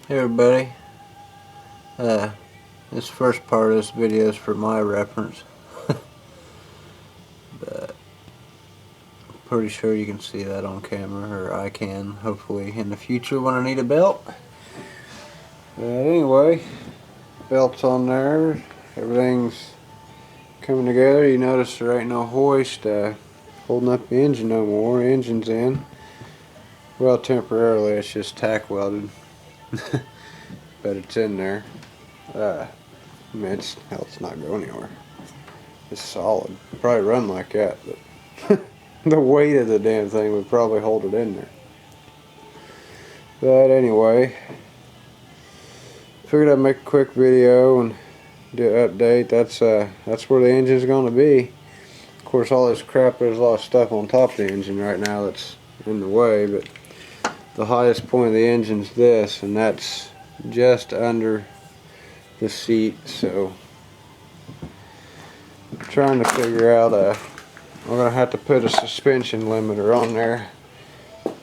Hey everybody, this first part of this video is for my reference, but I'm pretty sure you can see that on camera, or I can, hopefully in the future when I need a belt. But anyway, belt's on there, everything's coming together. You notice there ain't no hoist holding up the engine no more. The engine's in. Well, temporarily it's just tack welded, but it's in there. I mean, it's not going anywhere. It's solid. Probably run like that, but the weight of the damn thing would probably hold it in there. But anyway, figured I'd make a quick video and do an update. That's where the engine's going to be. Of course, all this crap, there's a lot of stuff on top of the engine right now that's in the way, but the highest point of the engine's this, and that's just under the seat. So I'm trying to figure out I'm going to have to put a suspension limiter on there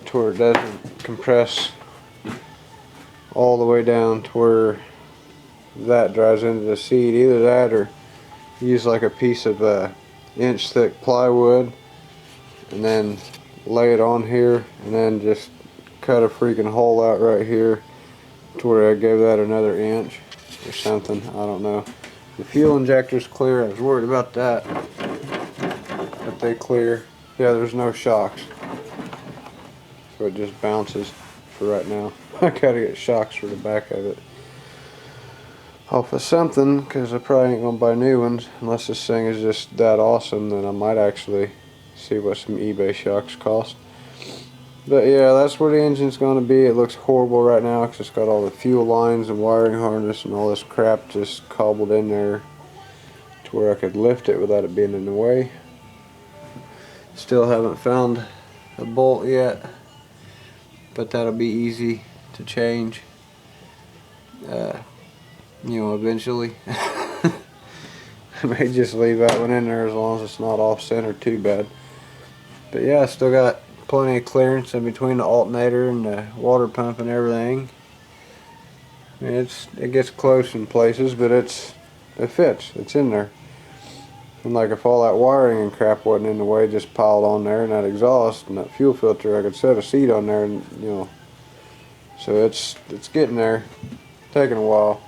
to where it doesn't compress all the way down to where that drives into the seat. Either that or use like a piece of inch thick plywood and then lay it on here and then just cut a freaking hole out right here to where I gave that another inch or something. I don't know. The fuel injector's clear. I was worried about that, but they clear. Yeah, there's no shocks, so it just bounces for right now. I gotta get shocks for the back of it off of something, because I probably ain't gonna buy new ones unless this thing is just that awesome. Then I might actually see what some eBay shocks cost. But yeah, that's where the engine's going to be. It looks horrible right now because it's got all the fuel lines and wiring harness and all this crap just cobbled in there to where I could lift it without it being in the way. Still haven't found a bolt yet, but that'll be easy to change, eventually. I may just leave that one in there as long as it's not off center too bad. But yeah, I still got plenty of clearance in between the alternator and the water pump and everything. I mean, it gets close in places, but it fits. It's in there. And like if all that wiring and crap wasn't in the way, just piled on there, and that exhaust and that fuel filter, I could set a seat on there, and so it's getting there. Taking a while.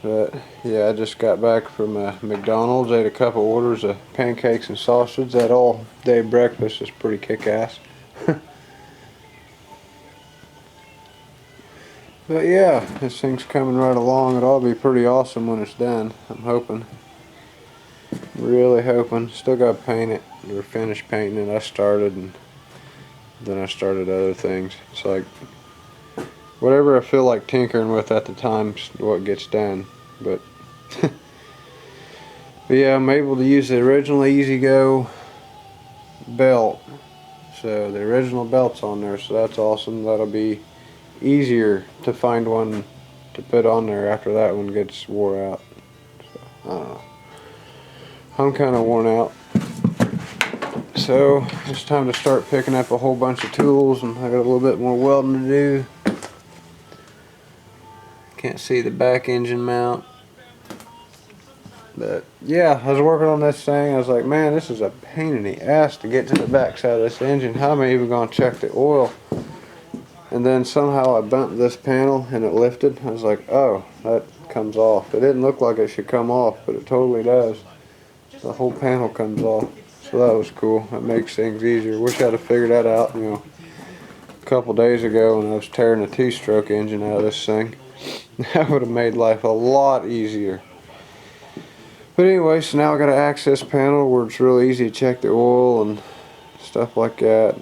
But yeah, I just got back from McDonald's, ate a couple orders of pancakes and sausage. That all-day breakfast is pretty kick-ass. But yeah, this thing's coming right along. It'll all be pretty awesome when it's done, I'm hoping. Really hoping. Still got to paint it, or finish painting it. I started, and then I started other things. It's like whatever I feel like tinkering with at the time is what gets done. But yeah, I'm able to use the original E-Z-GO belt. So the original belt's on there, so that's awesome. That'll be easier to find one to put on there after that one gets wore out. So, I don't know. I'm kind of worn out. So it's time to start picking up a whole bunch of tools, and I got a little bit more welding to do. Can't see the back engine mount. But yeah, I was working on this thing. I was like, man, this is a pain in the ass to get to the back side of this engine. How am I even going to check the oil? And then somehow I bumped this panel and it lifted. I was like, oh, that comes off. It didn't look like it should come off, but it totally does. The whole panel comes off. So that was cool. That makes things easier. Wish I'd have figured that out, a couple days ago when I was tearing a two-stroke engine out of this thing. That would have made life a lot easier. But anyway, so now I got an access panel where it's real easy to check the oil and stuff like that.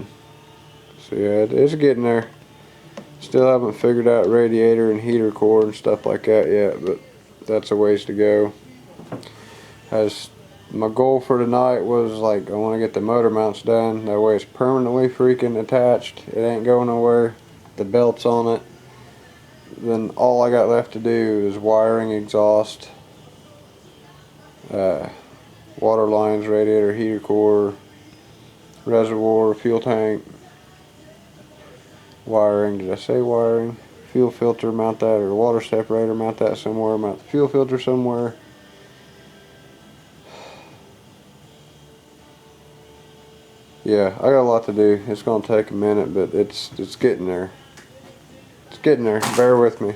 So yeah, it's getting there. Still haven't figured out radiator and heater core and stuff like that yet, but that's a ways to go. As my goal for tonight was, like, I want to get the motor mounts done. That way it's permanently freaking attached. It ain't going nowhere. The belt's on it. Then all I got left to do is wiring, exhaust, water lines, radiator, heater core, reservoir, fuel tank, wiring. Did I say wiring? fuel filter, mount that, or water separator, mount that somewhere, mount the fuel filter somewhere. Yeah, I got a lot to do. It's gonna take a minute, but it's getting there. It's getting there. Bear with me.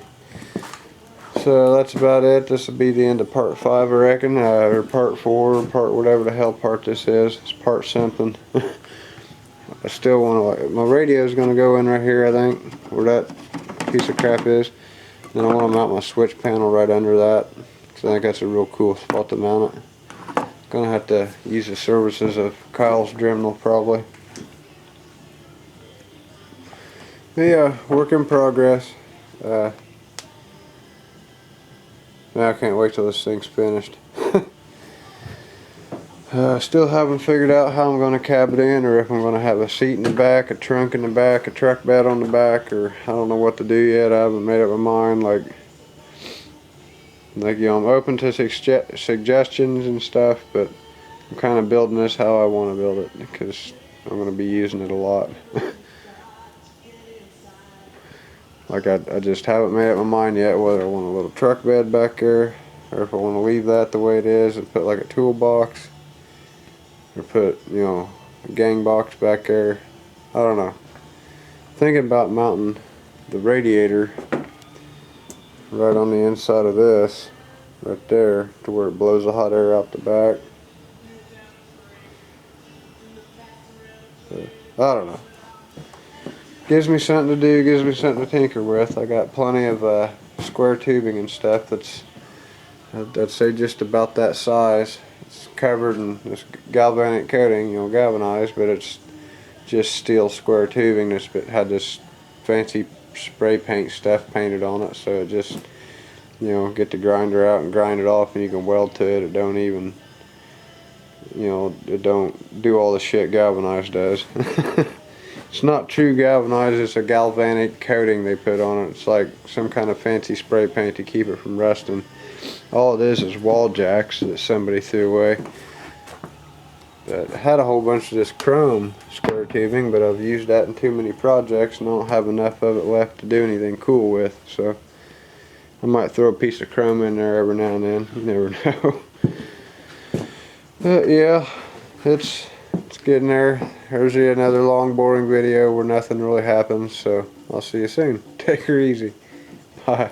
So that's about it. This will be the end of part 5, I reckon, or part 4, part whatever the hell part this is. It's part something. I still want to, my radio is going to go in right here, I think, where that piece of crap is. Then I want to mount my switch panel right under that, because I think that's a real cool spot to mount it. Going to have to use the services of Kyle's Dremel probably. But yeah, work in progress. Now I can't wait till this thing's finished. Still haven't figured out how I'm going to cab it in, or if I'm going to have a seat in the back, a trunk in the back, a truck bed on the back, or I don't know what to do yet. I haven't made up my mind. Like you know, I'm open to suggestions and stuff, but I'm kind of building this how I want to build it, because I'm going to be using it a lot. Like I just haven't made up my mind yet whether I want a little truck bed back there, or if I want to leave that the way it is and put like a toolbox, or put, you know, a gang box back there. I don't know. Thinking about mounting the radiator right on the inside of this, right there, to where it blows the hot air out the back. I don't know. Gives me something to do, gives me something to tinker with. I got plenty of square tubing and stuff that's, I'd say, just about that size. It's covered in this galvanic coating, you know, galvanized, but it's just steel square tubing that's had this fancy spray paint stuff painted on it, so it just, you know, get the grinder out and grind it off, and you can weld to it. It don't even, you know, it don't do all the shit galvanized does. It's not true galvanized, it's a galvanic coating they put on it. It's like some kind of fancy spray paint to keep it from rusting. All it is wall jacks that somebody threw away. But I had a whole bunch of this chrome square tubing, but I've used that in too many projects and I don't have enough of it left to do anything cool with. So I might throw a piece of chrome in there every now and then. You never know. But yeah, it's getting there. There's another long boring video where nothing really happens, so I'll see you soon. Take her easy. Bye.